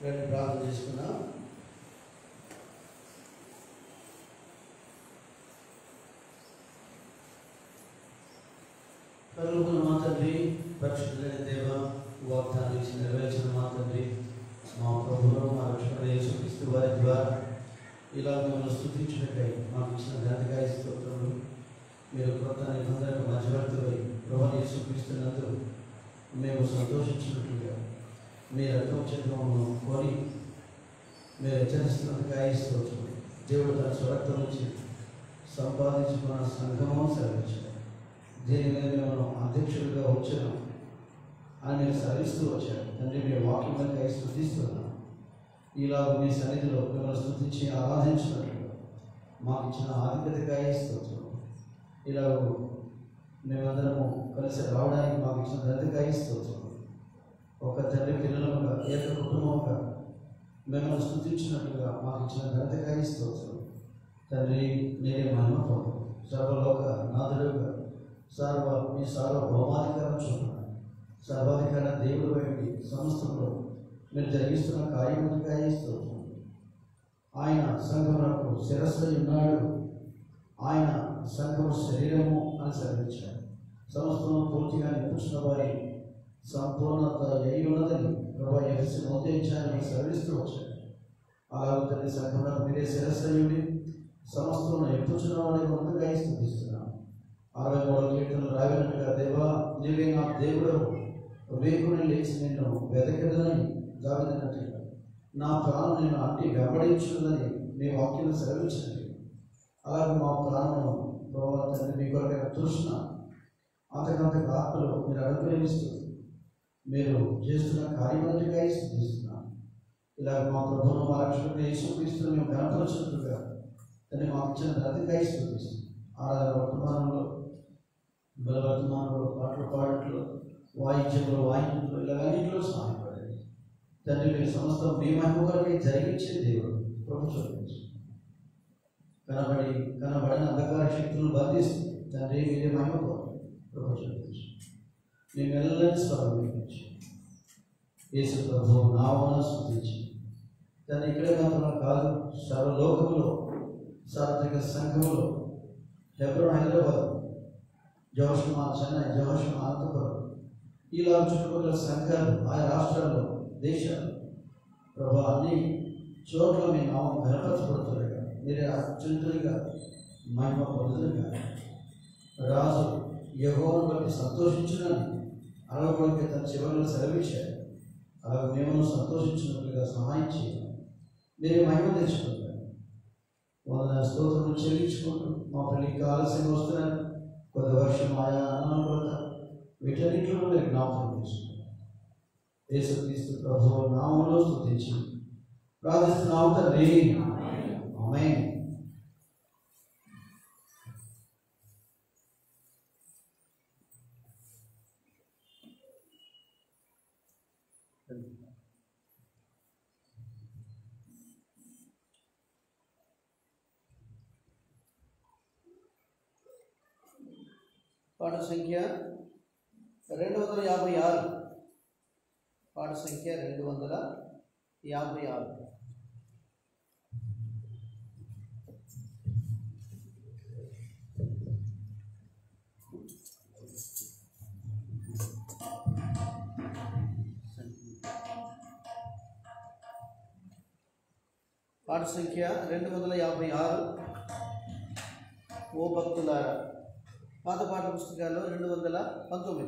రండి ప్రార్థన చేసుకున్నాం. పరలోకమున మా తండ్రి, పరిశుద్ధులైన దేవ, వాగ్దానం ఇచ్చి నెరవేర్చిన మా తండ్రి, మా ప్రభువును మా రక్షకుడైన యేసుక్రీస్తు వారి ద్వారా ఇలా మిమ్మల్ని స్తుతించినట్టై మాకు ఇచ్చిన ఘనతకాయ స్తోత్రములు. మీరు కొత్త నిబంధనకు మధ్యవర్తులై ప్రభువైన యేసుక్రీస్తునందు మేము సంతోషించినట్లుగా మీ రక్తం చక్రమును కొని మీరు హెచ్చరిస్తున్నందుకాయ స్తోత్రం. దేవుడు తన స్వరక్తం నుంచి సంపాదించుకున్న సంఘము సెలవించారు. దీని మీద మేము అధ్యక్షుడిగా వచ్చాను అని మీరు సెలవిస్తూ వచ్చారు. తండ్రి, మీ వాక్యంపై స్తుతిస్తున్నాం. ఇలాగ మీ సన్నిధిలో మిమ్మల్ని స్తుతించి ఆరాధించినట్లుగా మాకు ఇచ్చిన ఆధిక్యతకాయ స్తోత్రం. ఇలాగ మేమందరము కలిసి రావడానికి మాకు ఇచ్చిన ఘనతకాయ స్తోత్రం. ఒక తండ్రి పిల్లలుగా, ఏక కుటుంబంగా మిమ్మల్ని స్తుతించినట్లుగా మాకు ఇచ్చిన ఘనతకాయ స్తోత్రం. తండ్రి, మీరే మహిమ పొందు. సర్వలోక నాథుడుగా మీ సార్వభౌమాధికారం చూడాలి. సర్వాధికార దేవుడు వైపు సమస్తంలో మీరు జరిగిస్తున్న కార్యమునికాయ స్తోత్రం. ఆయన సంఘమునకు శిరస్సు ఉన్నాడు, ఆయన సంఘము శరీరము అని సెలవించాడు. సమస్తము పూర్తిగా నిపుణుల వారి సంపూర్ణత అయి ఉన్నదని ప్రభు ఎఫెసీయులకు ఉద్దేశించాలని సెలవిస్తూ వచ్చాడు. అలాగే తల్లి సంఘమునకు మీరే శిరస్సు అయ్యుండి సమస్తము ఎప్పుచున్నామని ముందుగా స్తుతిస్తున్నాం. 63వ కీర్తనలు రావినట్టుగా, దేవా నీవే నా దేవుడు, వేకుని లేచి నిన్ను వెతకెదనని దావీదునట్టుగా నా ప్రాణం నిన్ను అట్టి వెంబడించున్నదని మీ వాక్యం సెలవించండి. అలాగే మా ప్రాణము ప్రభావం మీ కొరకైన తృష్ణ అంతకంతకు ఆత్మలో మీరు అనుగ్రహిస్తూ మీరు చేస్తున్న కార్యమంతగా స్తుతిస్తున్నాం. ఇలాగ మా ప్రభువును మా రక్షకుడైన యేసుక్రీస్తును మేము కనపరచున్నట్టుగా దాన్ని మాకు ఇచ్చిన ఘనతకాయ స్తుతిస్తున్నాం. ఆరాధన వర్తమానంలో, బలవర్తమానంలో, పాటలు పాడట్లు, వాయిద్యంలో, వాయింపులు, ఇలాగన్నింటిలో సహాయపడండి. తండ్రి, మీరు సమస్తం మీ మహిమ కొరకై జరిగించే దేవుడు. ప్రభు చూపించు కనబడిన అంధకార శక్తులను బంధిస్తుంది. తండ్రి, మీరే మహిమ కొరకు ప్రభు చూపించు. మీ మెల్లని స్వరం వినిపించి యేసు ప్రభు నామమున స్తుతించి తండ్రి, ఇక్కడే మాత్రం కాదు, సర్వలోకములో, సార్వత్రిక సంఘములో, హెబ్రోన్ హైదరాబాద్, జోషమా చెన్నై, జోషమా అనంతపురం, ఇలా చుట్టుపక్కల సంఘాలు, ఆయా రాష్ట్రాల్లో, దేశాలు ప్రభు అన్ని చోట్ల మీ నామం ఘనపరచబడుతుండగా మీరే అత్యున్నతులుగా మహిమ పొందుతుండగా రాజు యెహోవాను బట్టి సంతోషించునని 60 క్రితం చివరిలో సెలవిచ్చారు. అలాగే మేము సంతోషించినట్లుగా సహాయం చేయాలి. మీరే మహిమ తెచ్చుకుంటారు. వందన స్తోత్రం చెల్లించుకుంటూ మా పెళ్ళికి ఆలస్యంగా వస్తున్నారు. కొంత వర్షం, ఆయా అనానుకూలత, వీటన్నిటిలో మీరు జ్ఞాపకం చేసుకుంటారు. యేసుక్రీస్తు ప్రభువు నామములో స్తుతించి ప్రార్థిస్తున్నాము తండ్రి, ఆమేన్. పాట సంఖ్య 256. పాట సంఖ్య 256. పాట సంఖ్య 256. ఓ భక్తులారా. పాత పాట పుస్తకాల్లో 219.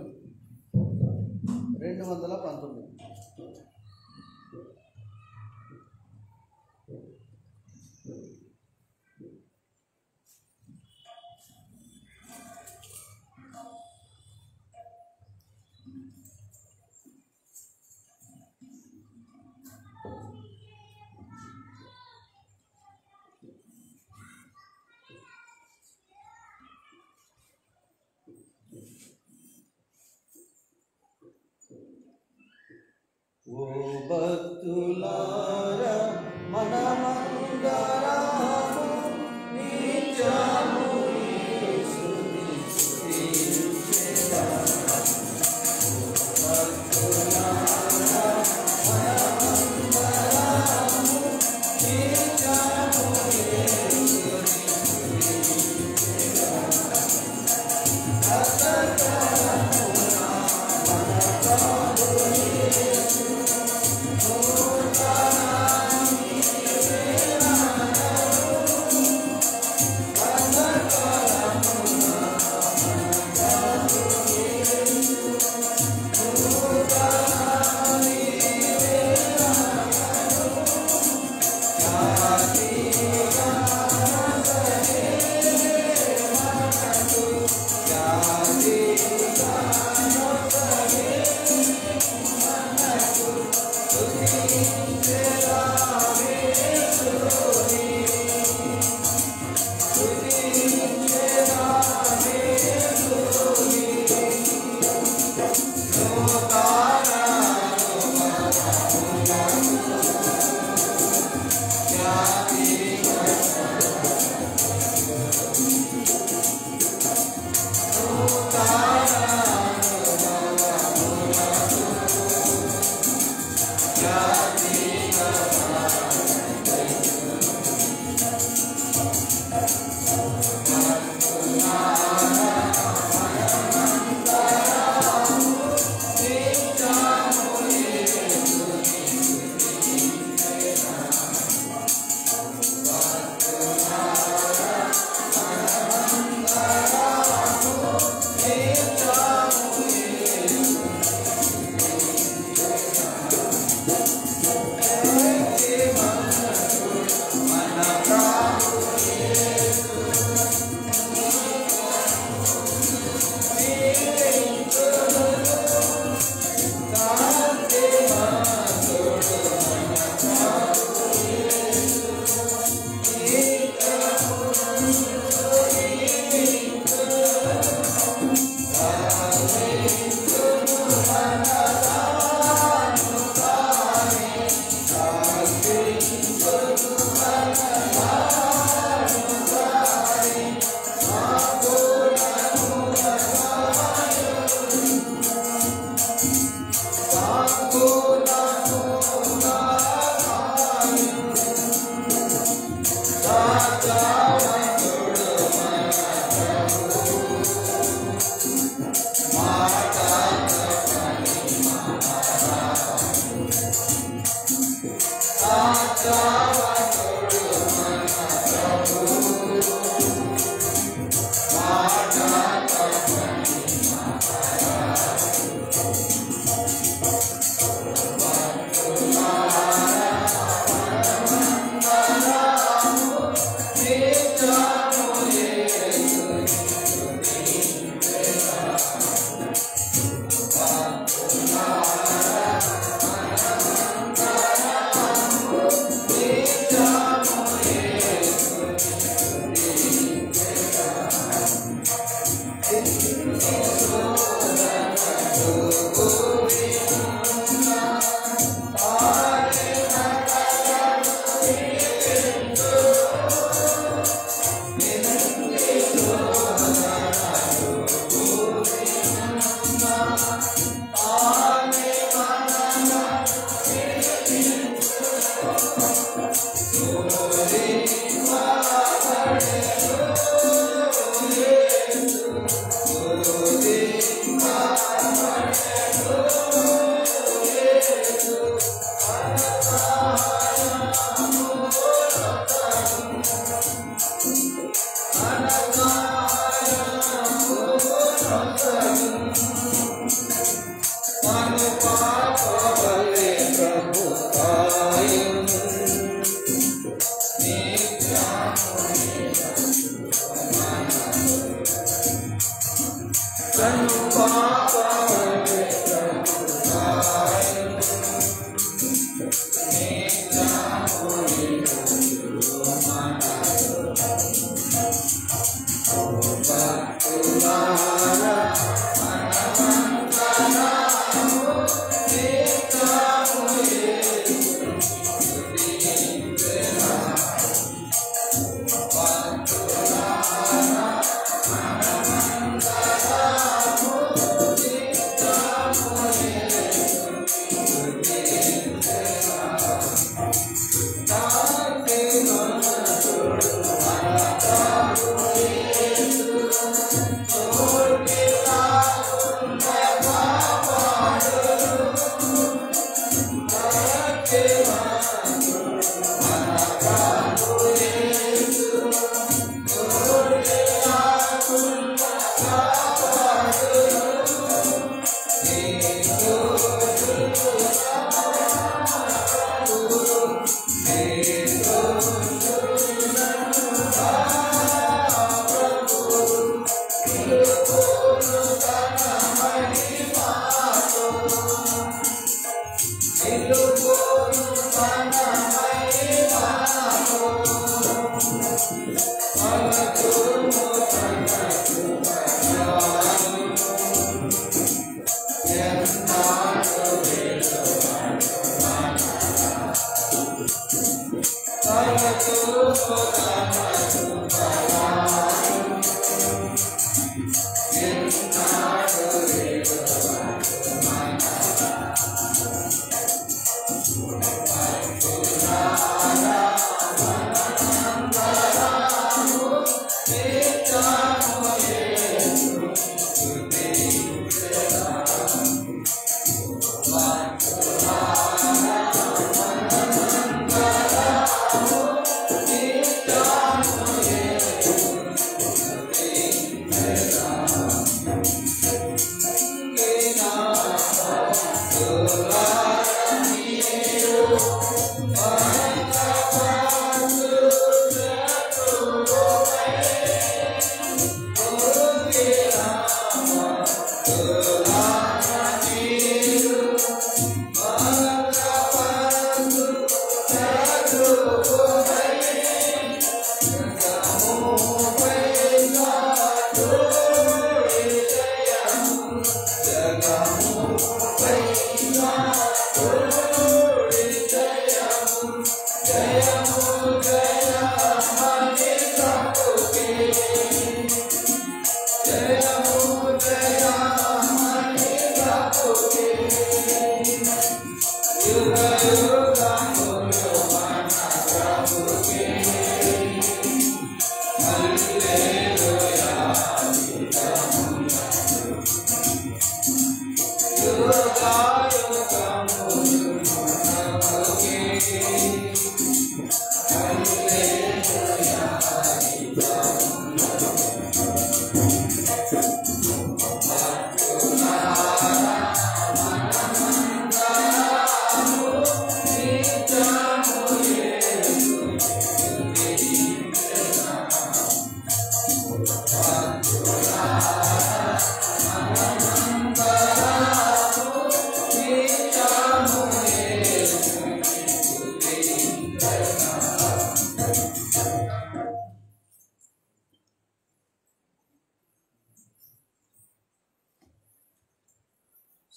Oh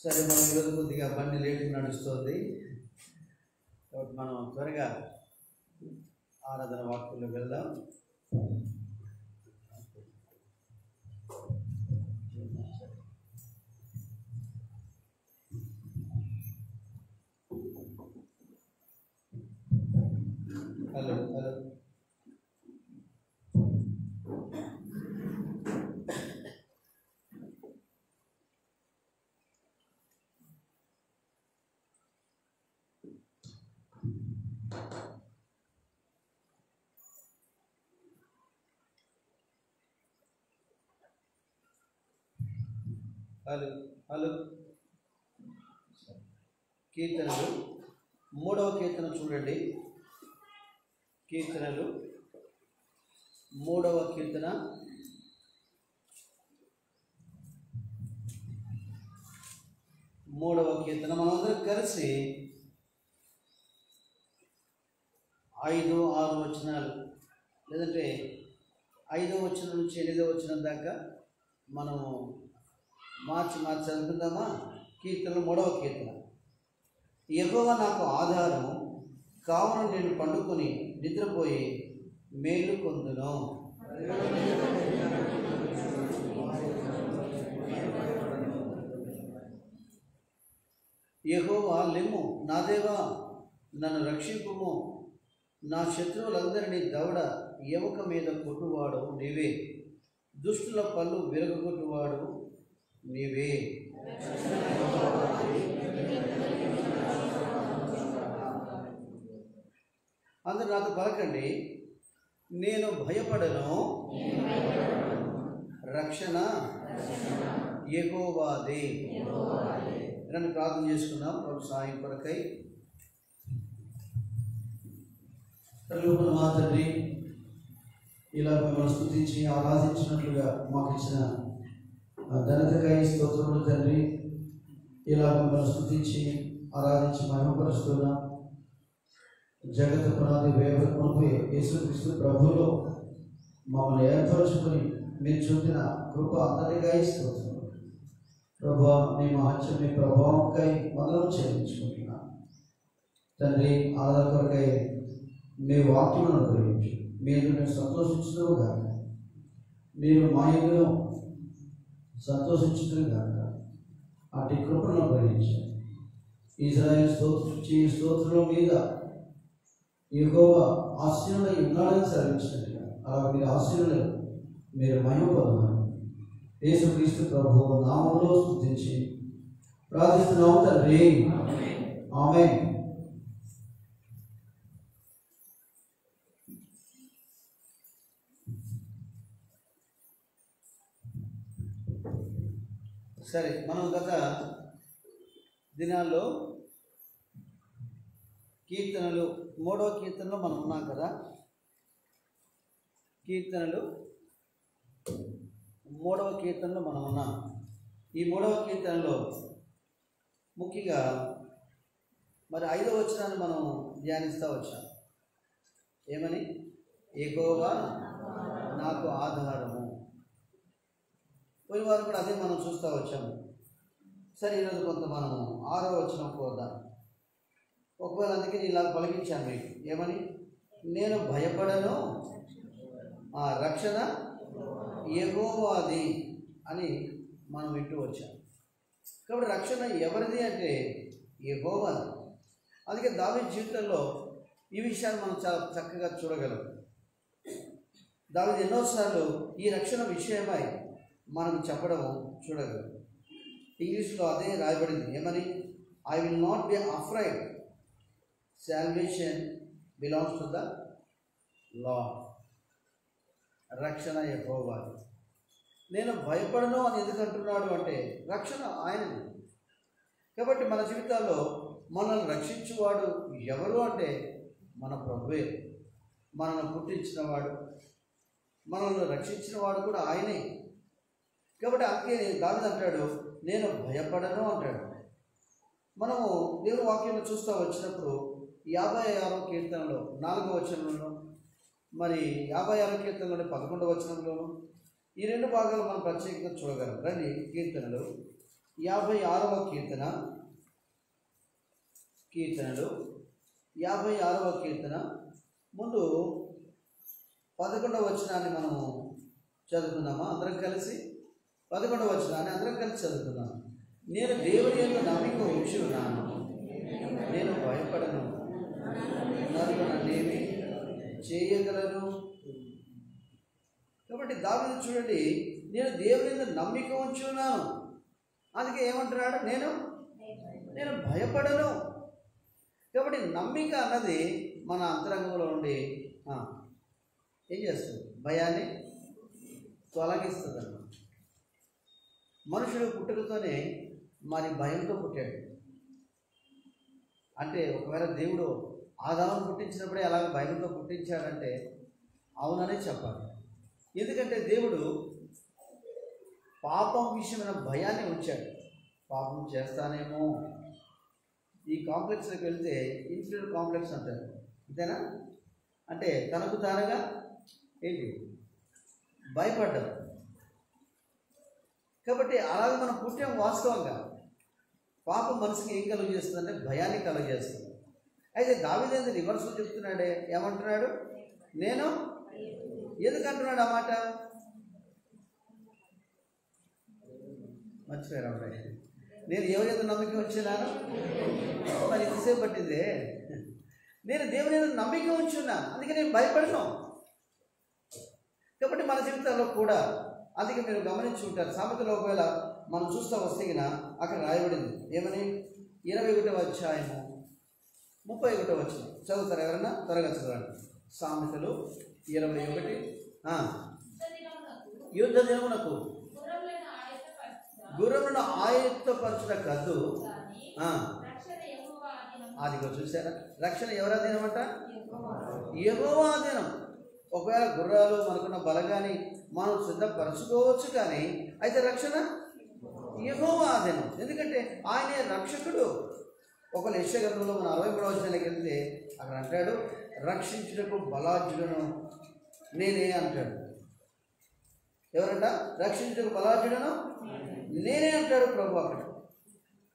సరే, మనం ఈరోజు కొద్దిగా బండి లేట్గా నడుస్తుంది కాబట్టి మనం త్వరగా ఆరాధన వాక్యంలోకి వెళ్దాం. హలో హలో హలో హలో కీర్తనలు 3వ కీర్తన చూడండి. కీర్తనలు 3వ కీర్తన 3వ కీర్తన మనందరం కలిసి 5, 6 వచనాలు లేదంటే 5వ వచనం నుంచి 8వ వచనం దాకా మనము మార్చి చదువుకుందామా? కీర్తనలు 3వ కీర్తన. యెహోవా నాకు ఆధారము, కావున నేను పండుకొని నిద్రపోయి మేలు పొందును. యెహోవా లెమ్ము, నా దేవా నన్ను రక్షింపుము. నా శత్రువులందరినీ దవడ ఎముక మీద కొట్టువాడు నీవే, దుష్టుల పళ్ళు విరగొట్టువాడు నీవే. అందరు నాతో పలకండి, నేను భయపడను, రక్షణ యెహోవాదే. నన్ను ప్రార్థన చేసుకున్నాం ప్రభు సాయం కొరకై. మా తండ్రి, ఇలా మిమ్మల్ని స్తుతించి ఆరాధించినట్లుగా మాకు ఇచ్చిన ఘనతకై స్తోత్రములు తండ్రి. ఇలా మిమ్మల్ని స్తుతించి ఆరాధించి మహిమపరుస్తున్నా. జగత్ పునాది వేయకముందే యేసుక్రీస్తు ప్రభువులో మమ్మల్ని ఏర్పరచుకొని మీరు చూపిన కృప అందరిగా స్తోత్రం ప్రభువా. మీ మహత్యం, మీ ప్రభావంకై వందనం చెల్లించుకుంటున్నా తండ్రి. ఆధార కొరకై మీ వాక్యమును అనుగ్రహించి మీరు నేను సంతోషించడం కాక, మీరు మాయలో సంతోషించడం కాక అటు కృపను అనుగ్రహించారు. ఇజ్రాయేల్ స్తోత్రం మీద యెహోవా ఆశీనుడై ఉన్నాడని సెలవించినట్టుగా అలా మీరు ఆశీనులై మీరు మహిమ పొందమని యేసుక్రీస్తు ప్రభువు నామములో స్తుతించి ప్రార్థిస్తున్నాము తండ్రి. ఆమేన్. సరే, మనం గత దినాల్లో కీర్తనలు 3వ కీర్తనలో మనం ఉన్నాం కదా. కీర్తనలు 3వ కీర్తనలో మనం ఉన్నాం. ఈ 3వ కీర్తనలో ముఖ్యంగా మరి 5వ వచనాన్ని మనం ధ్యానిస్తూ వచ్చాం. ఏమని? యెహోవా నాకు ఆధారము. పోయిన వారు కూడా అదే మనం చూస్తూ వచ్చాము. సరే, ఈరోజు కొంత మనము 6వ వచనం పోదాం. ఒకవేళ అందుకే ఇలా పలికించాను మీకు. ఏమని? నేను భయపడను, రక్షణ యెహోవాది అని మనం వింటూ వచ్చాం. కాబట్టి రక్షణ ఎవరిది అంటే యెహోవాది. అందుకే దావీదు జీవితంలో ఈ విషయాన్ని మనం చాలా చక్కగా చూడగలం. దావీదు ఎన్నోసార్లు ఈ రక్షణ విషయమై మనకు చెప్పడం చూడగలం. ఇంగ్లీష్లో అదే రాయబడింది. ఏమని? I will not be afraid, salvation belongs to the lord. రక్షణ యెహోవాది. నేను భయపడను అని ఎందుకు అంటున్నాడు అంటే రక్షణ ఆయనది. కాబట్టి మన జీవితాల్లో మనల్ని రక్షించేవాడు ఎవరు అంటే మన ప్రభువే. మనల్ని పుట్టించినవాడు, మనల్ని రక్షించిన వాడు కూడా ఆయనే. కాబట్టి అందుకే దావీదు అంటాడు, నేను భయపడను అంటాడు. మనము దేవుని వాక్యంలో చూస్తూ వచ్చినప్పుడు 56వ కీర్తనలో 4వ వచనంలో, మరి 56వ కీర్తనలోని 11వ వచనంలోను ఈ 2 భాగాలు మనం ప్రత్యేకంగా చూడగలం. రండి, కీర్తనలు 56వ కీర్తనలు 56వ కీర్తన ముందు 11వ వచనాన్ని మనము చదువుకుందామా అందరం కలిసి? 11వ వచనాన్ని అందరం కలిసి చదువుకుందాం. నేను దేవుని యందు నమ్మిక ఉంచి ఉన్నాను, నేను భయపడను, నరులు నన్నేమి చేయగలరు. కాబట్టి దావీదు చూడండి, నేను దేవుని యందు నమ్మిక ఉంచి ఉన్నాను, అందుకే ఏమంటున్నాడు, నేను భయపడను. కాబట్టి నమ్మిక అన్నది మన అంతరంగంలో ఉండి ఏం చేస్తుంది? భయాన్ని తొలగిస్తుంది అన్నమాట. మనుషుడు పుట్టుకతోనే మరి భయంతో పుట్టాడు. అంటే ఒకవేళ దేవుడు ఆదామును పుట్టించినప్పుడే అలాగ భయంతో పుట్టించాడంటే అవుననే చెప్పాలి. ఎందుకంటే దేవుడు పాపం విషయమైన భయాన్ని ఉంచాడు. పాపం చేస్తానేమో, ఈ కాంప్లెక్స్లోకి వెళ్తే ఇన్ఫీరియర్ కాంప్లెక్స్ అంటారు, అంతేనా? అంటే తనకు తానుగా ఏంటి భయపడ్డాం. కాబట్టి అలాగే మనం పుట్టాం. వాస్తవంగా పాపం మనసుకి ఏం కలుగజేస్తుందంటే భయాన్ని కలుగజేస్తుంది. అయితే దావీదు రివర్స్లో చెప్తున్నాడే, ఏమంటున్నాడు? నేను ఎందుకంటున్నాడు ఆ మాట? మర్చిపోయారు అబ్బాయి. నేను ఎవరైతే నమ్మిక ఉంచున్నాను, మరి ఎంతసేపు పట్టిందే? నేను దేవుని మీద నమ్మిక ఉంచున్నాను, అందుకే నేను భయపడను. కాబట్టి మన జీవితాల్లో కూడా అందుకే మీరు గమనించి ఉంటారు. సామెతలో ఒకవేళ మనం చూస్తూ వస్తే అక్కడ రాయబడింది ఏమని? 21వ అధ్యాయము 31వ వచనం చదువుతారు ఎవరన్నా? త్వరగా చదవండి. సామెతలు 21. యుద్ధ దినమునకు గుర్రములను ఆయత్తపరచుట కద్దు. అదిగో చూసారా, రక్షణ ఎవరి అధీనమంట? యెహోవా అధీనం. ఒకవేళ గుర్రాలు మనకున్న బలగాన్ని మనం సిద్ధపరచుకోవచ్చు, కానీ అయితే రక్షణ యెహోవా అధీనం. ఎందుకంటే ఆయనే రక్షకుడు. ఒకవేళ యెషయా గ్రంథంలో మన 63వ వచనానికి వెళ్తే అక్కడ అంటాడు, రక్షించుటకు బలాఢ్యుడను నేనే అంటాడు. ఎవరంట? రక్షించుటకు బలాఢ్యుడను నేనే అంటాడు ప్రభు అక్కడ.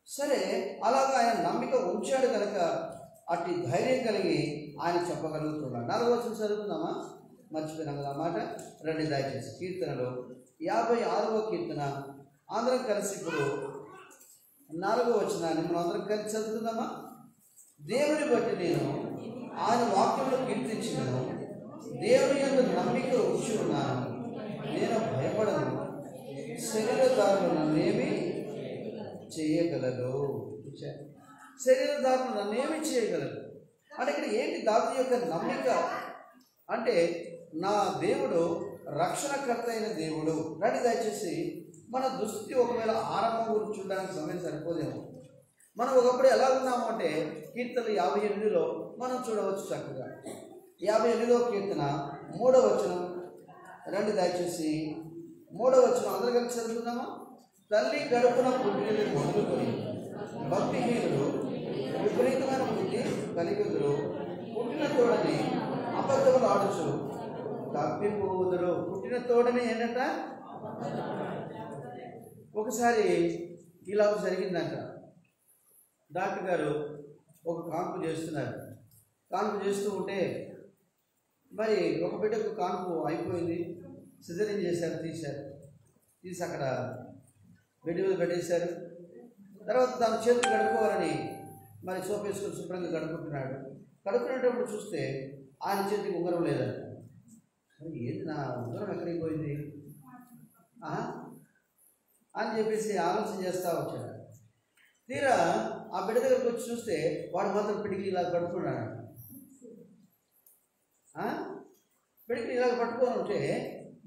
సరే, అలాగా ఆయన నమ్మిక ఉంచాడు కనుక అట్టి ధైర్యం కలిగి ఆయన చెప్పగలుగుతున్నాడు. 4వ వచనం చదువుకుందామా? మర్చిపోయినాం కదా మాట. రండి దయచేసి కీర్తనలో 56వ కీర్తన అందరం కలిసి ఇప్పుడు 4వ వచనాన్ని మనం అందరం కలిసి చదువుకుందామా? దేవుని బట్టి నేను ఆయన వాక్యంలో కీర్తించినను, దేవుని యందు నమ్మిక ఉంచి ఉన్నాను, నేను భయపడను, శరీరదారులు నన్నేమి చేయగలరు. శరీరదారులు నన్నేమి చేయగలరు అంటే ఇక్కడ ఏంటి? దావీదు యొక్క నమ్మిక అంటే నా దేవుడు రక్షణకర్త అయిన దేవుడు. రండి దయచేసి మన దుస్థితి ఒకవేళ ఆరంభం గురించి చూడడానికి సమయం సరిపోదేమో. మనం ఒకప్పుడు ఎలా ఉన్నాము అంటే కీర్తనలు 58లో మనం చూడవచ్చు చక్కగా. 58వ కీర్తన 3వ వచనం రండి దయచేసి 3వ వచనం అందరూ కలిసి చదువుకుందామా? తల్లి గడుపున పుట్టినది మొదలుకొని భక్తిహీనుడు విపరీతమైన బుద్ధి కలిగిదురు, పుట్టిన తోడని అబద్ధములు ఆడుచు తప్పిపోదురు. పుట్టిన తోడని ఏంటంట? ఒకసారి ఇలా జరిగిందంట. డాక్టర్ గారు ఒక కాన్పు చేస్తున్నారు. కాన్పు చేస్తూ ఉంటే మరి ఒక బిడ్డకు కాన్పు అయిపోయింది, సిజరీన్ చేశారు, తీసి అక్కడ బెడ్ మీద పెట్టేశారు. తర్వాత తన చేతులు కడుక్కోవాలని మరి సోప్ వేసుకొని శుభ్రంగా కడుక్కుంటున్నాడు. కడుక్కునేటప్పుడు చూస్తే ఆయన చేతికి ఉంగరం లేదంట. మరి ఏంటి నా ఉంగరం ఎక్కడికి పోయింది అని చెప్పేసి ఆలోచన చేస్తూ వచ్చాడు. తీరా ఆ బిడ్డ దగ్గరకు వచ్చి చూస్తే వాడు మాత్రం పిడికిలు ఇలా పట్టుకున్నాడు. పిడికిలు ఇలా పట్టుకొని ఉంటే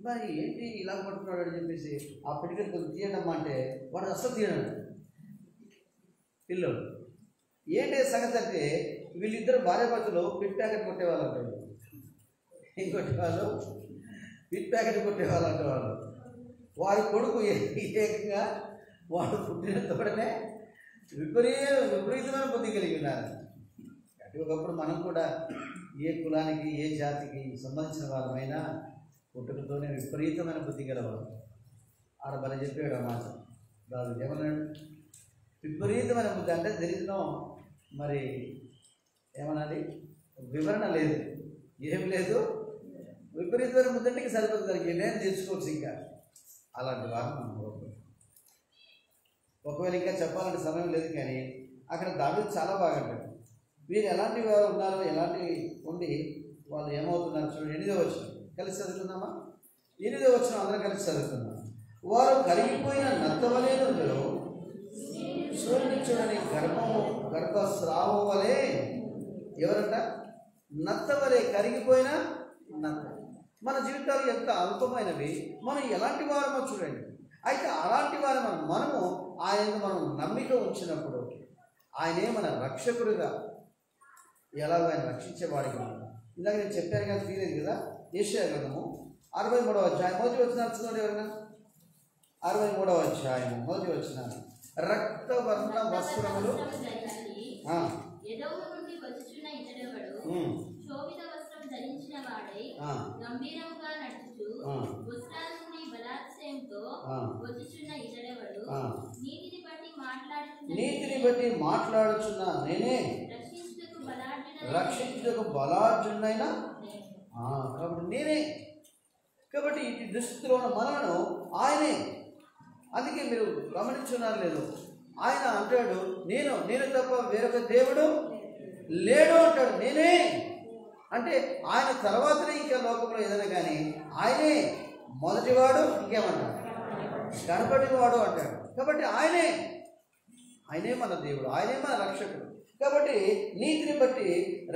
మరి ఏంటి ఇలా పట్టుకున్నాడు అని చెప్పేసి ఆ పిడికిలు కొంచెం తీయడమ్మా అంటే వాడు అస్సలు తీయడం. పిల్లలు ఏంటి సంగతి అంటే వీళ్ళిద్దరు భార్యాభర్తలు పిట్ ప్యాకెట్ కొట్టేవాళ్ళు అంటారు. ఏం కొట్టేవాళ్ళు? పిట్ ప్యాకెట్ కొట్టేవాళ్ళు అంటే వాళ్ళు. వారి కొడుకు ఏకంగా వాడు పుట్టిన తోడనే విపరీతమైన బుద్ధి కలిగి ఉన్నారు. అంటే ఒకప్పుడు మనం కూడా ఏ కులానికి ఏ జాతికి సంబంధించిన వాళ్ళమైనా పుట్టుకతోనే విపరీతమైన బుద్ధి గలవారు. ఆడ బల చెప్పాడు ఆ మాట. దావీదు ఏమన్నాడు? విపరీతమైన బుద్ధి అంటే దరిద్రం, మరి ఏమన్నది వివరణ లేదు, ఏం లేదు. విపరీతమైన బుద్ధి అంటే సరిపోతుంది, దానికి నేను తీసుకోవచ్చు. ఇంకా అలాంటి వారు మనం కోరుకుంటాం. ఒకవేళ ఇంకా చెప్పాలంటే సమయం లేదు, కానీ అక్కడ దావీదు చాలా బాగా అంటాడు. వీరు ఎలాంటి వారు ఉన్నారో, ఎలాంటి ఉండి వాళ్ళు ఏమవుతున్నారు చూడండి. 8వ వచనం కలిసి చదువుకుందామా? 8వ వచనం అందరం కలిసి చదువుకుందాం. వారు కరిగిపోయిన నత్తవలేనులో సూర్యుని చూడని గర్భస్రావం వలె. ఎవరంట? నత్తవలే, కరిగిపోయిన నత్త. మన జీవితాలు ఎంత అల్పమైనవి, మనం ఎలాంటి వారమో చూడండి. అయితే అలాంటి వారు మనము ఆయనను మనం నమ్మిక ఉంచినప్పుడు ఆయనే మన రక్షకుడిగా, ఎలాగో ఆయన రక్షించేవాడిగా ఉన్నాడు. ఇందాక నేను చెప్పాను కానీ తీరేది కదా. యెషయా గ్రంథము 63వ అధ్యాయం మొదటి వచనం చూడండి. ఎవరైనా 63వ అధ్యాయం మొదటి వచనం. రక్తవర్ణ వస్త్రములు నీతిని బట్టి మాట్లాడుచున్న నేనే, రక్షించుటకు బలార్జునైనా కాబట్టి నేనే. కాబట్టి ఇటు దృష్టిలో ఉన్న మనలను ఆయనే. అందుకే మీరు గమనించున్నారు లేదు, ఆయన అంటాడు నేను తప్ప వేరొక దేవుడు లేడు అంటాడు. నేనే అంటే ఆయన తర్వాతనే ఇంకా లోకంలో ఏదైనా కానీ ఆయనే మొదటివాడు, ఇంకేమంటాడు కనపడినవాడు అంటాడు. కాబట్టి ఆయనే మన దేవుడు, ఆయనే మన రక్షకుడు. కాబట్టి నీతిని బట్టి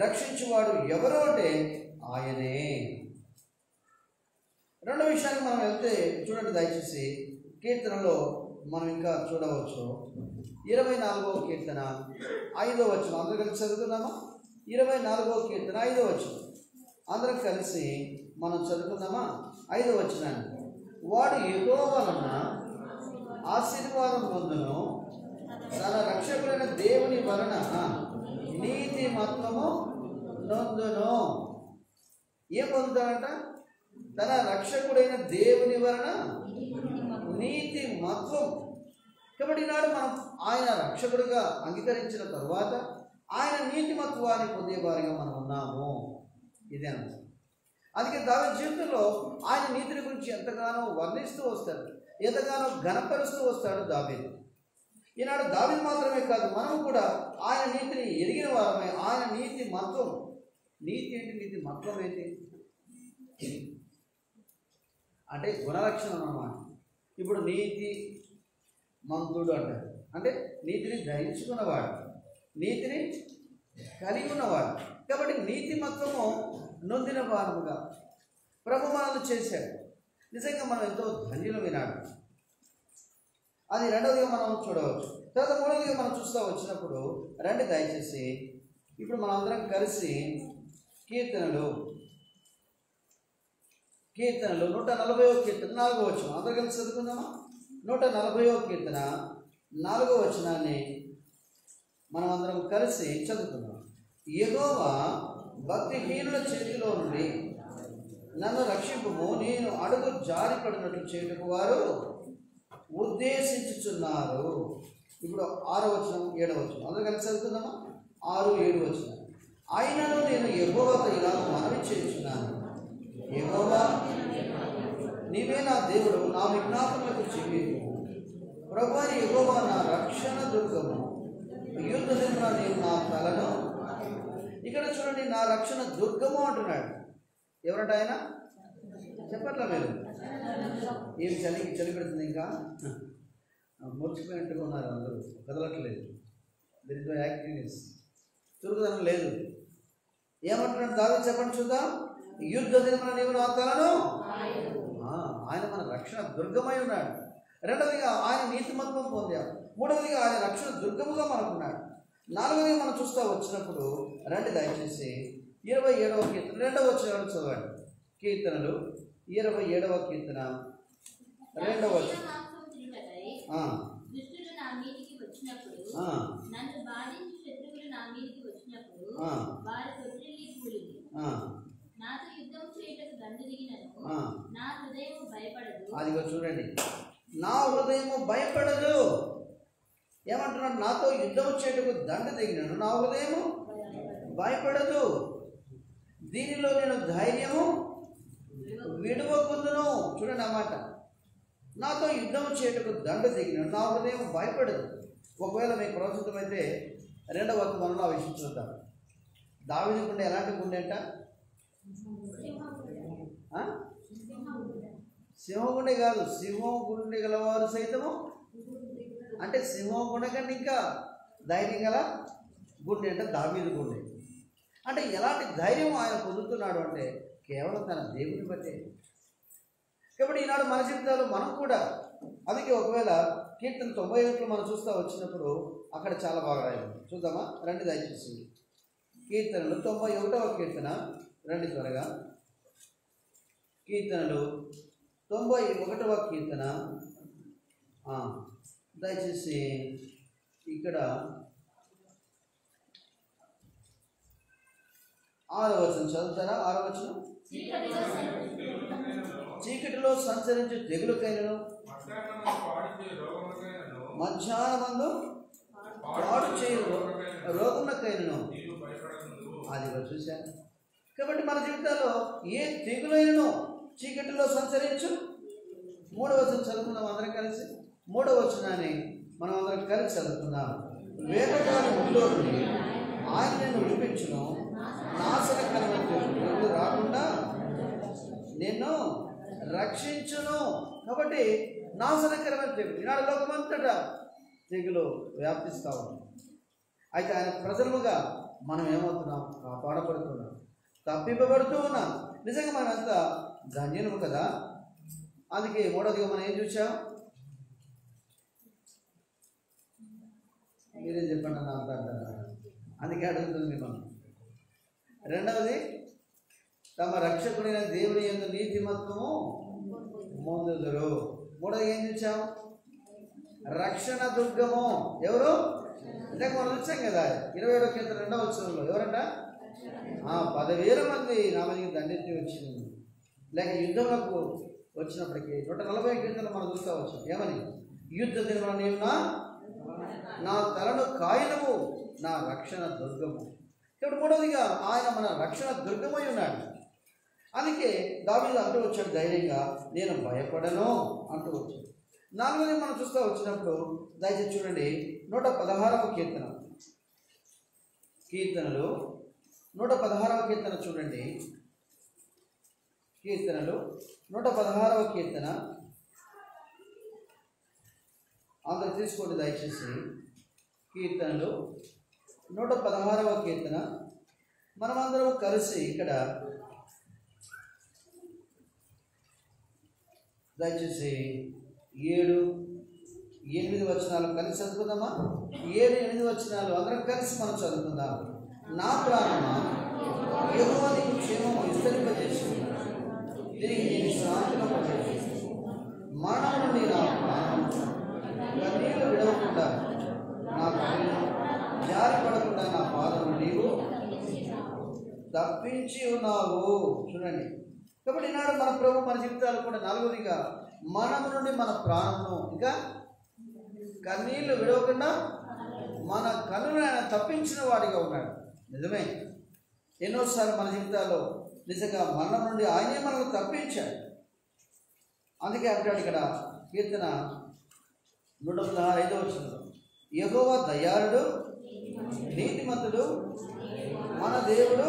రక్షించువాడు ఎవరు అంటే ఆయనే. రెండో విషయానికి మనం వెళ్తే చూడండి దయచేసి, కీర్తనలో మనం ఇంకా చూడవచ్చు. 24వ కీర్తన 5వ వచనం అందరూ కలిసి చదువుకుందామా? 24వ కీర్తన 5వ వచనం అందరం కలిసి మనం చదువుకుందామా? 5వ వచనాన్ని. వాడు యెహోవా వలన ఆశీర్వాదం పొందును, తన రక్షకుడైన దేవుని వలన నీతి మత్వము నొందును. ఏం పొందుతాడంట? తన రక్షకుడైన దేవుని వలన నీతి మత్వం. కాబట్టి ఈనాడు మనం ఆయన రక్షకుడిగా అంగీకరించిన తరువాత ఆయన నీతిమత్వాన్ని పొందే వారిగా మనం ఉన్నాము. ఇదే అన్నమాట. అందుకే దావీదు జీవితంలో ఆయన నీతిని గురించి ఎంతగానో వర్ణిస్తూ వస్తాడు, ఎంతగానో ఘనపరుస్తూ వస్తాడు దావీదు. ఈనాడు దావీదు మాత్రమే కాదు, మనం కూడా ఆయన నీతిని ఎరిగిన వారమే. ఆయన నీతి మత్వం. నీతి ఏంటి? నీతి మత్వం ఏంటి అంటే గుణలక్షణం అన్నమాట. ఇప్పుడు నీతి మంతుడు అంటారు అంటే నీతిని ధరించుకున్నవాడు, నీతిని కలిగి ఉన్నవాడు. కాబట్టి నీతి మత్వము నొందిన వారముగా ప్రభు మనల్ని చేశాడు. నిజంగా మనం ఎంతో ధన్యులు వినాడు. అది రెండవదిగా మనం చూడవచ్చు. తర్వాత మూడవదిగా మనం చూస్తూ వచ్చినప్పుడు రండి దయచేసి ఇప్పుడు మనం అందరం కలిసి కీర్తనలు 140వ కీర్తన 4వ వచనం అందరూ కలిసి చదువుకుందామా? 140వ కీర్తన 4వ వచనాన్ని మనం అందరం కలిసి చదువుకుందాం. యెహోవా భక్తిహీనుల చేతిలో నుండి నన్ను రక్షింపుము, నేను అడుగు జారిపడినట్లు చేయుటకు వారు ఉద్దేశించుచున్నారు. ఇప్పుడు 6వ వచనం 7వ వచనం అందరూ కలిసి చదువుకుందామా? 6, 7 వచనం. అయినను నేను యెహోవాతో ఇలా మనవి చేయుచున్నాను, యెహోవా నీవే నా దేవుడు, నా విజ్ఞాపనలకు చెవి. ప్రభువా యెహోవా నా రక్షణ దుర్గము, యుద్ధ దినమున నీవు నా తలను. ఇక్కడ చూడండి, నా రక్షణ దుర్గము అంటున్నాడు. ఎవరంట ఆయన? చెప్పట్లా మీరు? ఏమి చలి పెడుతుంది? ఇంకా మూర్చిపోయినట్టుగా ఉన్నారు అందరూ, కదలట్లేదు. దర్ ఇస్ నో యాక్టివ్నెస్, చురుకుదనం లేదు. ఏమంటున్నాడు దావీదు చెప్పండి చూద్దాం. యుద్ధ దినమున నీవు నా తలను. ఆయన మన రక్షణ దుర్గమై ఉన్నాడు. రెండవదిగా ఆయన నీతిమత్వం పొందాడు. మూడవదిగా ఆయన రక్షణ దుర్గముగా మనకున్నాడు. నాలుగవదిగా మనం చూస్తూ వచ్చినప్పుడు రండి దయచేసి 27వ కీర్తన 2వ వచనం చదవండి. కీర్తనలు 27వ కీర్తన 2వ వచనం. అదిగో చూడండి, నా హృదయము భయపడదు. ఏమంటున్నాడు? నాతో యుద్ధం చేయటకు దండ దిగినాను, నా హృదయము భయపడదు. దీనిలో నేను ధైర్యము విడవకుందును. చూడండి అన్నమాట, నాతో యుద్ధం చేయటకు దండ దిగినాను, నా హృదయం భయపడదు. ఒకవేళ మీకు ప్రస్తుతమైతే 2వ వర్తమానంలో ఆ విషయం చూద్దాం. దావీదు గుండె ఎలాంటి గుండె అంట? సింహం గుండె కాదు, సింహం గుండె గలవారు సైతము, అంటే సింహం గుండె కంటే ఇంకా ధైర్యం గల గుండె అంటే దావీదు గుండె. అంటే ఎలాంటి ధైర్యం ఆయన పొందుతున్నాడు అంటే కేవలం తన దేవుని బట్టే. కాబట్టి ఈనాడు మన జీవితాలు మనం కూడా అందుకే ఒకవేళ కీర్తన 91 మనం చూస్తూ వచ్చినప్పుడు అక్కడ చాలా బాగా రాయాలి. చూద్దామా? రండి దయచేసి. కీర్తనలు 91వ కీర్తన, రండి త్వరగా. కీర్తనలు 91వ కీర్తన, దయచేసి ఇక్కడ 6వ వచనం చదువుతారా? 6వ వచనం. చీకటిలో సంచరించే తెగులుకైనను, మధ్యాహ్నమందు పాడు చేయు రోగమునకైనను. అది చూశాను. కాబట్టి మన జీవితాల్లో ఏ తెగులైనను చీకటిలో సంచరించు. 3వ వచనం చదువుకుందాం అందరం కలిసి. 3వ వచనాన్ని మనం అందరం కలిసి చదువుకుందాం. వేటగాని ఒడిలో నుండి ఆయన నిన్ను విడిపించును, నాశనకరమైన తెగులు రాకుండా నిన్ను రక్షించును. కాబట్టి నాశనకరమైన తెగులు ఈనాడు లోకమంతటా తెగులు వ్యాప్తిస్తూ ఉంది. అయితే ఆయన ప్రజలుగా మనం ఏమవుతున్నాం? కాపాడబడుతున్నాం, తప్పింపబడుతూ ఉన్నాం. నిజంగా మనం అంత ధన్యులము కదా. అందుకే 3వదిగా మనం ఏం చూసాం? మీరేం చెప్పండి అన్న అంత అంటారు. అందుకే అడుగుతుంది మిమ్మల్ని. 2వది, తమ రక్షకుడైన దేవుని యందు నీతిమంతము పొందుదురు. 3వది ఏం చూసాం? రక్షణ దుర్గము. ఎవరు? ఇందాక మనం చూసాం కదా 27వ కీర్తన 2వ వచనంలో ఎవరంట? 10,000 మంది నా మీదకి దండెత్తి వచ్చింది. లేక యుద్ధంలోకి వచ్చినప్పటికీ 140వ కీర్తన మనం చూస్తూ వచ్చాం. ఏమని? యుద్ధ దినమున నీవు నా తలను కాయనము, నా రక్షణ దుర్గము. ఇప్పుడు 3వదిగా ఆయన మన రక్షణ దుర్గమై ఉన్నాడు. అందుకే దావీదు అంటూ వచ్చాడు ధైర్యంగా, నేను భయపడను అంటూ వచ్చాడు. 4వది మనం చూస్తూ వచ్చినప్పుడు దయచేసి చూడండి 116వ కీర్తన. కీర్తనలు 116వ కీర్తన చూడండి. కీర్తనలు 116వ కీర్తన అందరు తీసుకోండి దయచేసి. కీర్తనలు 116వ కీర్తన మనమందరం కలిసి ఇక్కడ దయచేసి 7, 8 వచనాలు కలిసి చదువుకుందామా? 7, 8 వచనాలు అందరం కలిసి మనం చదువుకుందాం. నా ప్రాణమా యెహోవా నీకు క్షేమము విస్తరింపజేసి తిరిగి నేను శాంతిలో పడేసి, మరణం నుండి నా ప్రాణం కన్నీళ్లు విడవకుండా, నా కళ్ళు జారి పడకుండా నా పాదము నీవు తప్పించి ఉన్నావు. చూడండి. కాబట్టి ఈనాడు మన ప్రభు మన జీవితాలు కూడా 4వదిగా మనము నుండి మన ప్రాణమును ఇంకా కన్నీళ్లు విడవకుండా మన కన్నులను ఆయన తప్పించిన వాడిగా ఉన్నాడు. నిజమే, ఎన్నోసార్లు మన జీవితాల్లో నిజంగా మరణం నుండి ఆయనే మనల్ని తప్పించాడు. అందుకే అంటాడు ఇక్కడ కీర్తన 116 వచనంలో, యెహోవా దయాళుడు నీతిమంతుడు, మన దేవుడు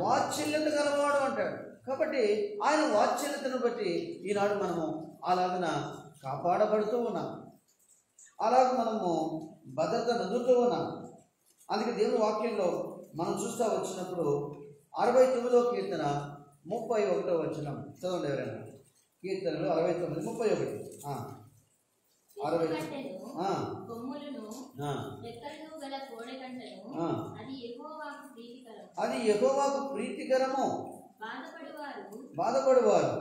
వాత్సల్యత గలవాడు అంటాడు. కాబట్టి ఆయన వాత్సల్యతను బట్టి ఈనాడు మనము అలాగన కాపాడబడుతూ ఉన్నాం, అలాగ మనము భద్రత నదులుతూ ఉన్నాం. అందుకే దేవుని వాక్యంలో మనం చూస్తూ వచ్చినప్పుడు 69వ కీర్తన 31వ వచనం చదవండి ఎవరైనా. కీర్తనలు 69, 31. అది యెహోవాకు ప్రీతికరము, బాధపడువారు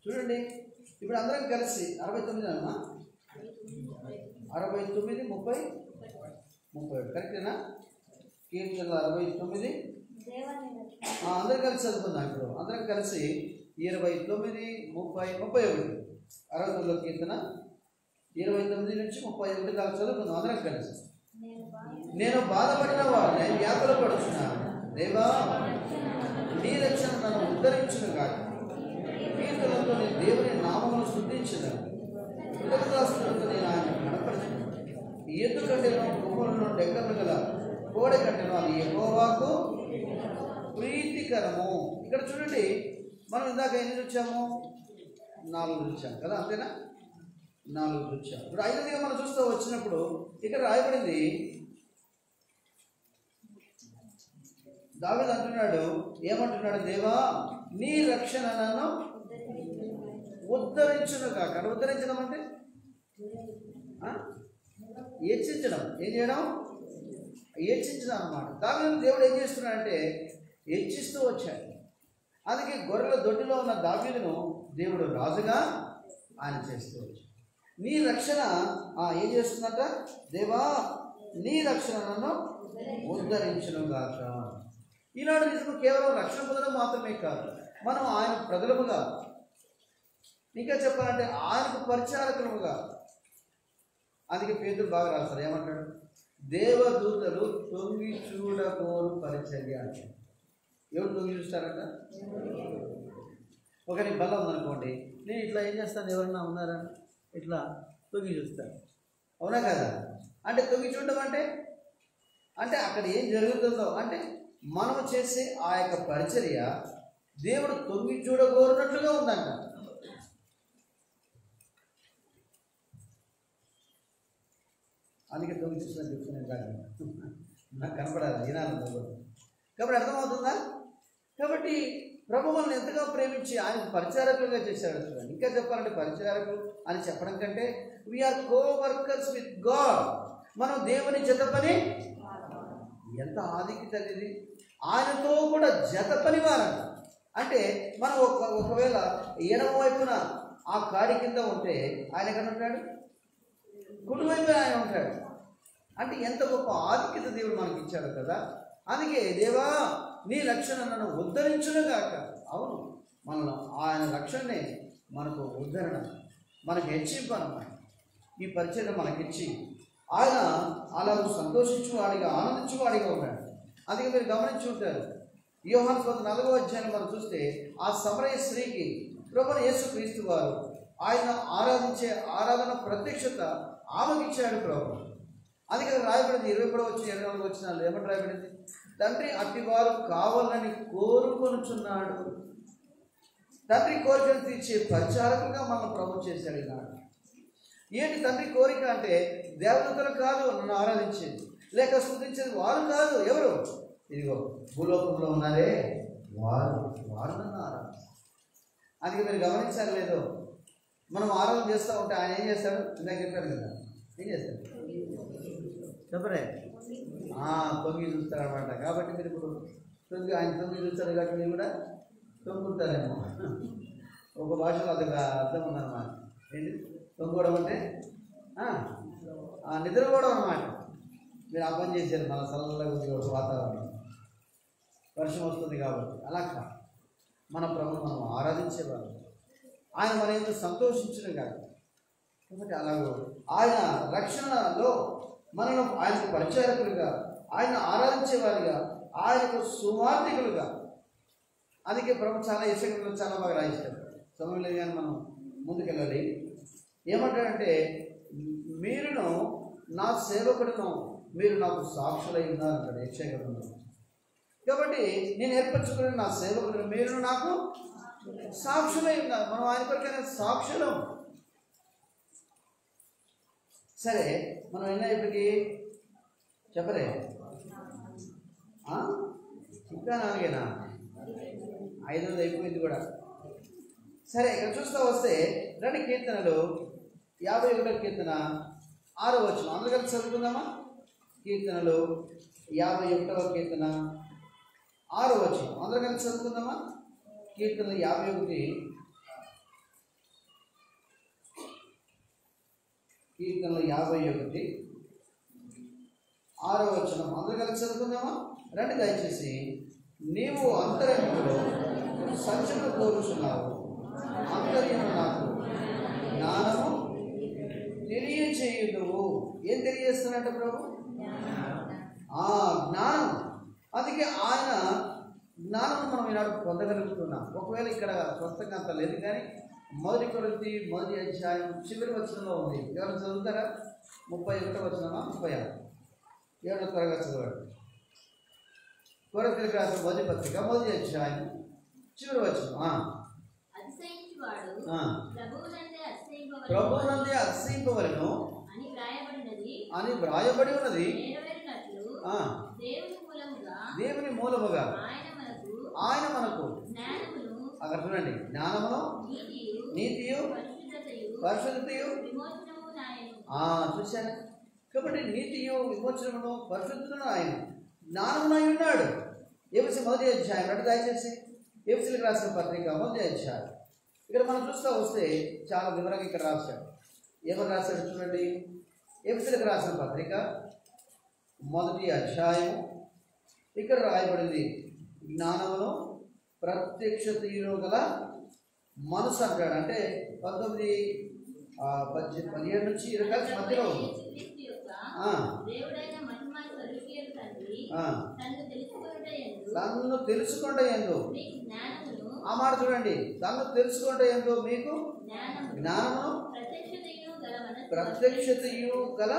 చూడండి. ఇప్పుడు అందరం కలిసి 69 అమ్మా, 69, 30, 31 కరెక్టేనా? కీర్తనలు 69 అందరం కలిసి చదువుకుందాం. ఇప్పుడు అందరం కలిసి 29, 30, 31 69 కీర్తన 29 నుంచి 31 దాకా చదువుకుందాం అందరం కలిసి. నేను బాధపడిన వాడిని వ్యాకుల పడుతున్నాను, దేవా నీ రక్షణ నన్ను ఉద్ధరించును కాక. కీర్తనలతో నేను దేవుని నామమును స్తుతించును, కృతజ్ఞతాస్తుతులతో నేను ఆయన కనపరచును. ఎద్దు కంటెను కొమ్ములను డెక్కలు గల కోడె కంటెను అది యెహోవాకు ప్రీతికరము. ఇక్కడ చూడండి, మనం ఇందాక ఎన్ని చూచాము? 4 చూచాము కదా, అంతేనా? 4 చూచాము. ఇప్పుడు 5గా మనం చూస్తూ వచ్చినప్పుడు ఇక్కడ రాయబడింది, దావీదు అంటున్నాడు, ఏమంటున్నాడు? దేవా నీ రక్షణ నన్ను ఉద్ధరించును కాక. ఉద్ధరించడం అంటే హెచ్చించడం. ఏం చేయడం? హెచ్చించడం అన్నమాట. దావీదును దేవుడు ఏం చేస్తున్నాడంటే హెచ్చిస్తూ వచ్చాడు. అందుకే గొర్రెల దొడ్డిలో ఉన్న దావీదును దేవుడు రాజుగా ఆయన చేస్తూ వచ్చాడు. నీ రక్షణ ఏం చేస్తుందట? దేవా నీ రక్షణ నన్ను ఉద్ధరించును గాక. ఈనాడు నిజము కేవలం రక్షణ పొందడం మాత్రమే కాదు, మనం ఆయన ప్రజలముగా, ఇంకా చెప్పాలంటే ఆయనకు పరిచారకులుగా. అందుకే పేతురు బాగా రాస్తారు, ఏమంటాడు? దేవదూతలు తొంగి చూడబోరు పరిచర్య అంటే. ఎవరు తొంగి చూస్తారంట? ఒకరికి బలం ఉందనుకోండి, నేను ఇట్లా ఏం చేస్తాను, ఎవరన్నా ఉన్నారా ఇట్లా తొంగి చూస్తాను, అవునా కదా? అంటే తొంగి చూడడం అంటే అక్కడ ఏం జరుగుతుందో, అంటే మనం చేసే ఆ యొక్క పరిచర్య దేవుడు తొంగి చూడగోరున్నట్లుగా ఉందంట. అందుకే తొంగి చూసిన చెప్తున్నాను కాదు, నాకు కనపడాలి వినాలి కాబట్టి అర్థమవుతుందా? కాబట్టి ప్రభు మనల్ని ఎంతగా ప్రేమించి ఆయన పరిచారకులుగా చేశాడు. చూడండి, ఇంకా చెప్పాలంటే పరిచారకులు అని చెప్పడం కంటే we are co workers with God. మనం దేవుని జత పని, ఎంత ఆధిక్యత ఇది! ఆయనతో కూడా జత పని వారంట. అంటే మనం ఒకవేళ ఎడమ వైపున ఆ కాడి కింద ఉంటే ఆయన ఎక్కడ ఉంటాడు? కుడి వైపున ఆయన ఉంటాడు. అంటే ఎంత గొప్ప ఆధిక్యత దేవుడు మనకి ఇచ్చాడు కదా. అందుకే దేవా నీ రక్షణ నన్ను ఉద్ధరించునుగాక. అవును, మనలో ఆయన రక్షణనే మనకు ఉద్ధరణ, మనకు హెచ్చింపు అన్నమాట. ఈ పరిచయం మనకిచ్చి ఆయన అలా సంతోషించువాడిగా, ఆనందించువాడిగా ఉన్నాడు. అందుకే మీరు గమనించి ఉంటారు, యోహాను సువార్త 4వ అధ్యాయం మనం చూస్తే ఆ సమరయ స్త్రీకి ప్రభువైన యేసుక్రీస్తు వారు ఆయన ఆరాధించే ఆరాధన ప్రత్యక్షత ఆమెకి ఇచ్చాడు ప్రభు. అందుకే రాయబడింది 20 వచ్చి 24 వచ్చినాలు ఏమని రాయబడింది? తండ్రి అట్టివారు కావాలని కోరుకొనుచున్నాడు. తండ్రి కోరికను తీర్చే పరిచారకులుగా మనం ప్రభు చేశాడు ఈనాడు. ఏంటి తండ్రి కోరిక అంటే? దేవతలు కాదు నన్ను ఆరాధించేది, లేక స్తుతించేది వారు కాదు. ఎవరు? ఇదిగో భూలోకంలో ఉన్నారే వారు నన్ను ఆరాధిస్తారు. అందుకే మీరు గమనించాలి లేదో, మనం ఆరాధన చేస్తూ ఉంటే ఆయన ఏం చేస్తాడు? ఇందాక చెప్పారు కదా, ఏం చేస్తాడు చెప్పరే? తొంగి చూస్తారనమాట. కాబట్టి మీరు ఇప్పుడు ఆయన తొంగి చూస్తారు కాబట్టి మీరు కూడా తొంగుంటారేమో. ఒక భాషలో అదొక అర్థం ఉందన్నమాట. ఏంటి తొంగడం అంటే? నిద్రపోవడం అన్నమాట. మీరు ఆ పని చేశారు, మన సరళంగా వాతావరణం, వర్షం వస్తుంది కాబట్టి. అలా కాదు, మన ప్రభు మనం ఆరాధించేవారు, ఆయన మన ఎందుకు సంతోషించిన కాదు. కాబట్టి అలాగో ఆయన రక్షణలో మనను ఆయనకు పరిచారకులుగా, ఆయన ఆరాధించేవారిగా, ఆయనకు సువార్థికులుగా. అందుకే ప్రభు చాలా యెషయాలో చాలా బాగా రాయిస్తాడు. సమయం లేదు కానీ మనం ముందుకెళ్ళాలి. ఏమంటాడంటే, మీరును నా సేవకుడును, మీరు నాకు సాక్షులై ఉన్నారు అంటాడు యెషయాలో. కాబట్టి నేను ఏర్పరచుకున్న నా సేవకుడు మీరు నాకు సాక్షులై ఉన్నారు. మనం ఆయన కొరకైనా సాక్షులం. సరే, మనం ఎన్న ఇప్పటికి చెప్పరే? ఇంకా 4 5 అయిపోయింది కూడా. సరే, ఇక్కడ చూస్తూ వస్తే రండి, కీర్తనలు 51వ కీర్తన 6వ వచనం అందరూ కలిసి చదువుకుందామా? కీర్తనలు 51వ కీర్తన 6వ వచనం అందరూ కలిసి చదువుకుందామా? కీర్తనలు 51 6వ వచనం అందరూ కలిసి చదువుకుందామా? రండి దయచేసి. నీవు అంతరంగంలో సత్యము కోరుచున్నావు, అంతర్యము నాకు జ్ఞానము తెలియచేయుదువు. ఏం తెలియజేస్తున్నట్టు ప్రభు? జ్ఞానం. అందుకే ఆయన జ్ఞానం మనం ఈనాడు పొందగలుగుతున్నాం. ఒకవేళ ఇక్కడ స్వస్థంగా అంత లేదు, కానీ 1 కొరింథీ 1వ అధ్యాయం చివరి వచనంలో ఉంది. ఎవరు చదువుతారా? 31వ వచనమా 36? ఎవరు త్వరగా చదవండి. కొరింథీయులకు రాసిన మొదటి పత్రిక 1వ అధ్యాయం చివరి వచనం. ప్రభువునందే అతిశయింపవలెను అని వ్రాయబడి ఉన్నది. దేవుని మూలముగా ఆయన మనకు అక్కడ చూడండి, జ్ఞానమును, నీతియు, పరిశుద్ధతయు. చూశాను కాబట్టి నీతియు, విమోచనమును, పరిశుద్ధతను ఆయన జ్ఞానమునై ఉన్నాడు. ఎఫెసీ 1వ అధ్యాయం అంటే దయచేసి ఎఫెసీలకు రాసిన పత్రిక 1వ అధ్యాయం. ఇక్కడ మనం చూస్తూ వస్తే చాలా వివరంగా ఇక్కడ రాశాడు. ఏమని రాశాడు చూడండి. ఎఫెసీలకు రాసిన పత్రిక 1వ అధ్యాయం ఇక్కడ రాయబడింది, జ్ఞానమును ప్రత్యక్షతలో గల మనసు అంటాడు. అంటే 19:17 నుంచి 20 మధ్యలో ఉంది. తన్ను తెలుసుకుంటే ఎందు, ఆ మాట చూడండి, తన్ను తెలుసుకుంటే ఎందు మీకు జ్ఞానమును ప్రత్యక్షతయు గల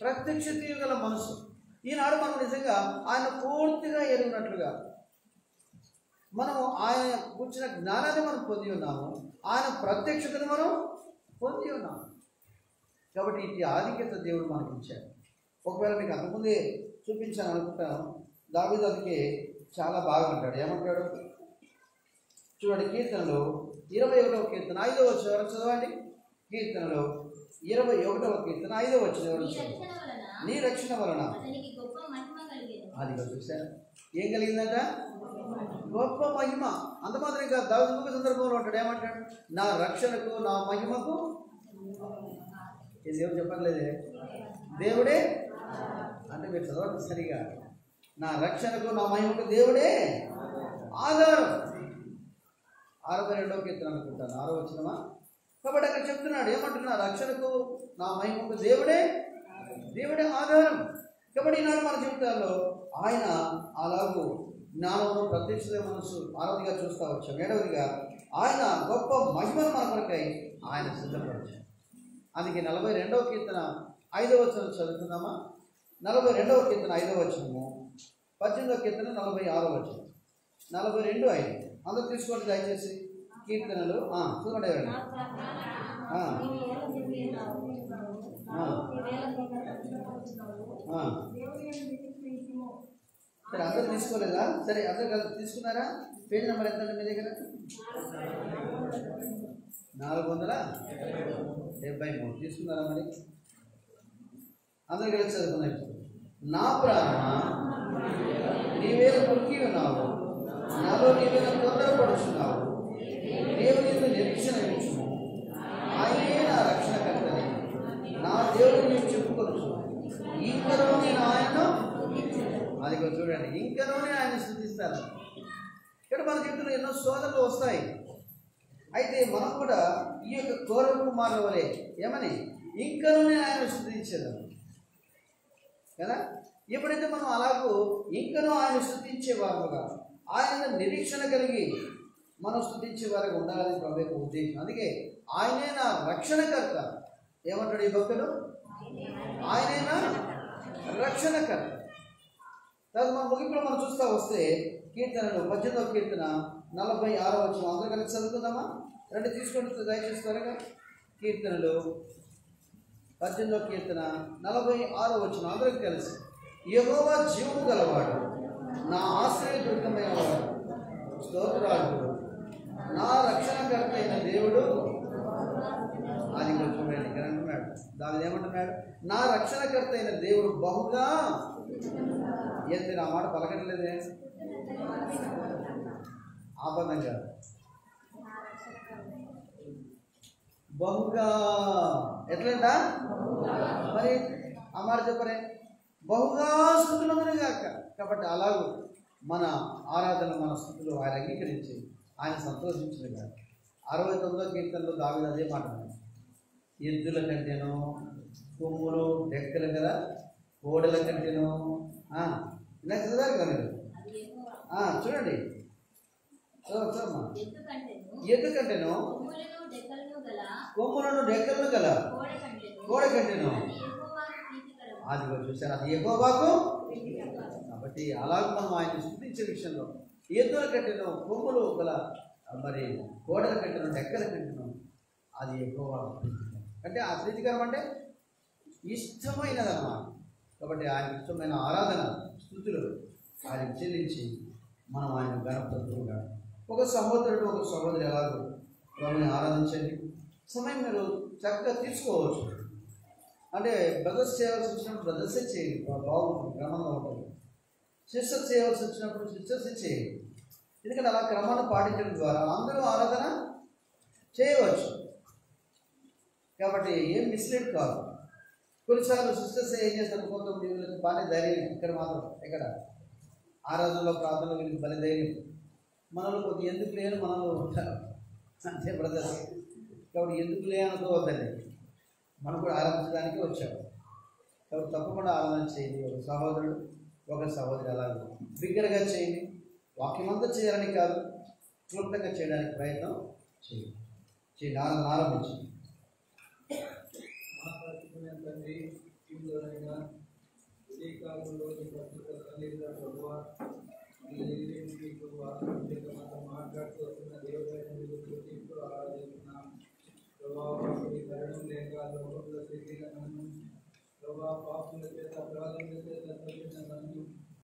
ప్రత్యక్షతయు గల మనసు. ఈనాడు మనం నిజంగా ఆయన పూర్తిగా ఎరిగినట్లుగా మనము ఆయన కూర్చున్న జ్ఞానాన్ని మనం పొంది ఉన్నాము, ఆయన ప్రత్యక్షతను మనం పొంది ఉన్నాము. కాబట్టి ఇది ఆధిక్యత దేవుడు మనకి ఇచ్చాడు. ఒకవేళ మీకు అంతకుముందే చూపించాను అనుకుంటాను. దావీదు అందుకే చాలా బాగా అంటాడు. ఏమంటాడు చూడండి, కీర్తనలో 21వ కీర్తన 5వ వచనం చదవండి. కీర్తనలో 21వ కీర్తన 5వ వచనం, నీ రక్షణ వలన. అది చూశారు, ఏం కలిగిందంట? గొప్ప మహిమ. అంత మాత్రం ఇంకా దావీదు ఇంకొక సందర్భంలో ఉంటాడు. ఏమంటాడు? నా రక్షణకు, నా మహిమకు. ఇది దేవుడు చెప్పట్లేదే, దేవుడే అంటే మీరు చదవండి సరిగా. నా రక్షణకు, నా మహిమకు దేవుడే ఆధారం. 62వ కీర్తన అనుకుంటాను, 6వ వచనమా. కాబట్టి అక్కడ చెప్తున్నాడు, ఏమంటున్నా? రక్షణకు, నా మహిమకు దేవుడే ఆధారం. కాబట్టి ఈనాడు మన జీవితాల్లో ఆయన అలాగూ జ్ఞానమును, ప్రత్యక్ష మనసు 6వదిగా చూస్తూ వచ్చాం. 7వదిగా ఆయన గొప్ప మహిమను మన కొరకై ఆయన సిద్ధపరిచాడు. అందుకే 42వ కీర్తన 5వ వచనం చదువుతున్నామా? 42వ కీర్తన 5వ వచనము, 18వ కీర్తన 46వ వచనం, 42:5. అందరూ తీసుకోండి దయచేసి కీర్తనలు. చూడండి ఎవరండి. సరే, అందరూ తీసుకోలేదా? సరే, అందరూ కలిసి తీసుకున్నారా? పేజ్ నెంబర్ ఎంత మీ దగ్గర? 473 తీసుకున్నారా? మరి అందరూ కలిసి చదువుకున్నారు. నా ప్రాణమా నీవేళ కొరికి ఉన్నావు, నాలో నీవేళ తొందరపడుచున్నావు. దేవుని యొక్క నిరీక్షణ ఇచ్చుము, ఆయనే నా రక్షణకర్తని, నా దేవుడు నేను చెప్పుకొచ్చు. ఇంకనూ నేను ఆయనను, అది చూడండి, ఇంకనూ నేను ఆయన స్తుతిస్తాను. ఇక్కడ మన జీవితంలో ఎన్నో శోధనలు వస్తాయి. అయితే మనం కూడా ఈ యొక్క కోర కుమారుల వలె ఏమని ఇంకనూ నేను ఆయన స్తుతించేదాం కదా. ఎప్పుడైతే మనం అలాగూ ఇంకనూ ఆయన స్తుతించేవారుగా, ఆయన నిరీక్షణ కలిగి మనం స్తుతించే వారికి ఉండాలని ప్రభు యొక్క ఉద్దేశం. అందుకే ఆయనే నా రక్షణకర్త. ఏమంటాడు ఈ భక్తుడు? ఆయనే నా రక్షణకర్త. తర్వాత మన ముగింపులో మనం చూస్తూ వస్తే కీర్తనలు 18వ కీర్తన 46వ వచనం అందరూ కలిసి చదువుకుందామా? రెండు తీసుకుంటే దయచేసి త్వరగా. కీర్తనలు 18వ కీర్తన 46వ వచనం అందరికి కలిసి. యెహోవా జీవము గలవాడు, నా ఆశ్రయదుర్గమైన వాడు, స్తోత్రార్హుడు, నా రక్షణకర్త అయిన దేవుడు. అది కొంచెం చూడండి, ఇక్కడ అంటున్నాడు, దాని ఏమంటున్నాడు? నా రక్షణకర్త అయిన దేవుడు బహుగా. ఏం మీరు ఆ మాట పలకట్లేదే? ఆపదంగా బహుగా ఎట్లంట? మరి ఆ మాట చెప్పరే, బహుగా స్తుతులందరూ కాక. కాబట్టి అలాగూ మన ఆరాధన మన స్థుతులు ఆయన అంగీకరించి ఆయన సంతోషించింది కాదు. 69వ కీర్తనలో దావీదు అదే మాట అన్నాడు. ఎద్దుల కంటేనో కొమ్ములు డెక్కలు కదా, ఓడల కంటేనో ఇలా చదివారు కదా మీరు. చూడండి ఎందుకంటేనో కొమ్ములను డెక్కలను గల కోడ కంటేనో అది చూశాను, అది యెహోవాకు. కాబట్టి అలాగే మనం ఆయన స్తుతించే విషయంలో ఎద్దుల కంటేనో కొమ్ములు గల మరి కోడల కంటేనో డెక్కల కంటేనో అది యెహోవాకు ప్రీతికరం. అంటే ఆ ప్రీతికరం అంటే ఇష్టమైనదన్నమాట. కాబట్టి ఆయన ఇష్టమైన ఆరాధన స్తుతులు ఆయన చెల్లించి మనం ఆయన గణపతులుగా ఒక సహోదరుడు ఒక సహోదరి ఎలాగో ప్రభుని ఆరాధించండి. సమయం మీరు చక్కగా తీసుకోవచ్చు. అంటే బ్రదర్స్ చేయవలసి వచ్చినప్పుడు బ్రదర్సే చేయండి, బాగుంటుంది, క్రమంగా ఉంటుంది. సిస్టర్స్ చేయవలసి వచ్చినప్పుడు సిస్టర్సే చేయండి. ఎందుకంటే అలా క్రమాన్ని పాటించడం ద్వారా అందరూ ఆరాధన చేయవచ్చు. కాబట్టి ఏం మిస్లీడ్ కాదు. కొన్నిసార్లు సిస్టర్స్ ఏం చేస్తారు, కొంతమంది వీళ్ళకి బాగానే ధైర్యం, ఇక్కడ మాత్రం ఇక్కడ ఆరాధనలో ప్రార్థనలో వీళ్ళకి బలి ధైర్యం, మనలో కొద్ది ఎందుకు లేని మనలో ఉంటారు అంతే బ్రదర్స్. కాబట్టి ఎందుకు లేనుకోవద్దండి, మనం కూడా ఆరాధించడానికి వచ్చాము. కాబట్టి తప్పకుండా ఆరాధన చేయండి. ఒక సహోదరుడు ఒక సహోదరి అలాగే బిగ్గరగా చేయండి. వాక్యమంతా చేయాలని కాదు, క్లుప్తంగా చేయడానికి ప్రయత్నం చేయండి. ఆరంభించండి. మాట్లాడుతూ వస్తున్న దేవుడు ఆరాధిస్తున్నాం. కరణం లేక లోకంలో స్థితిగా నన్ను పాపముల చేత అపరాధముల చేత నన్ను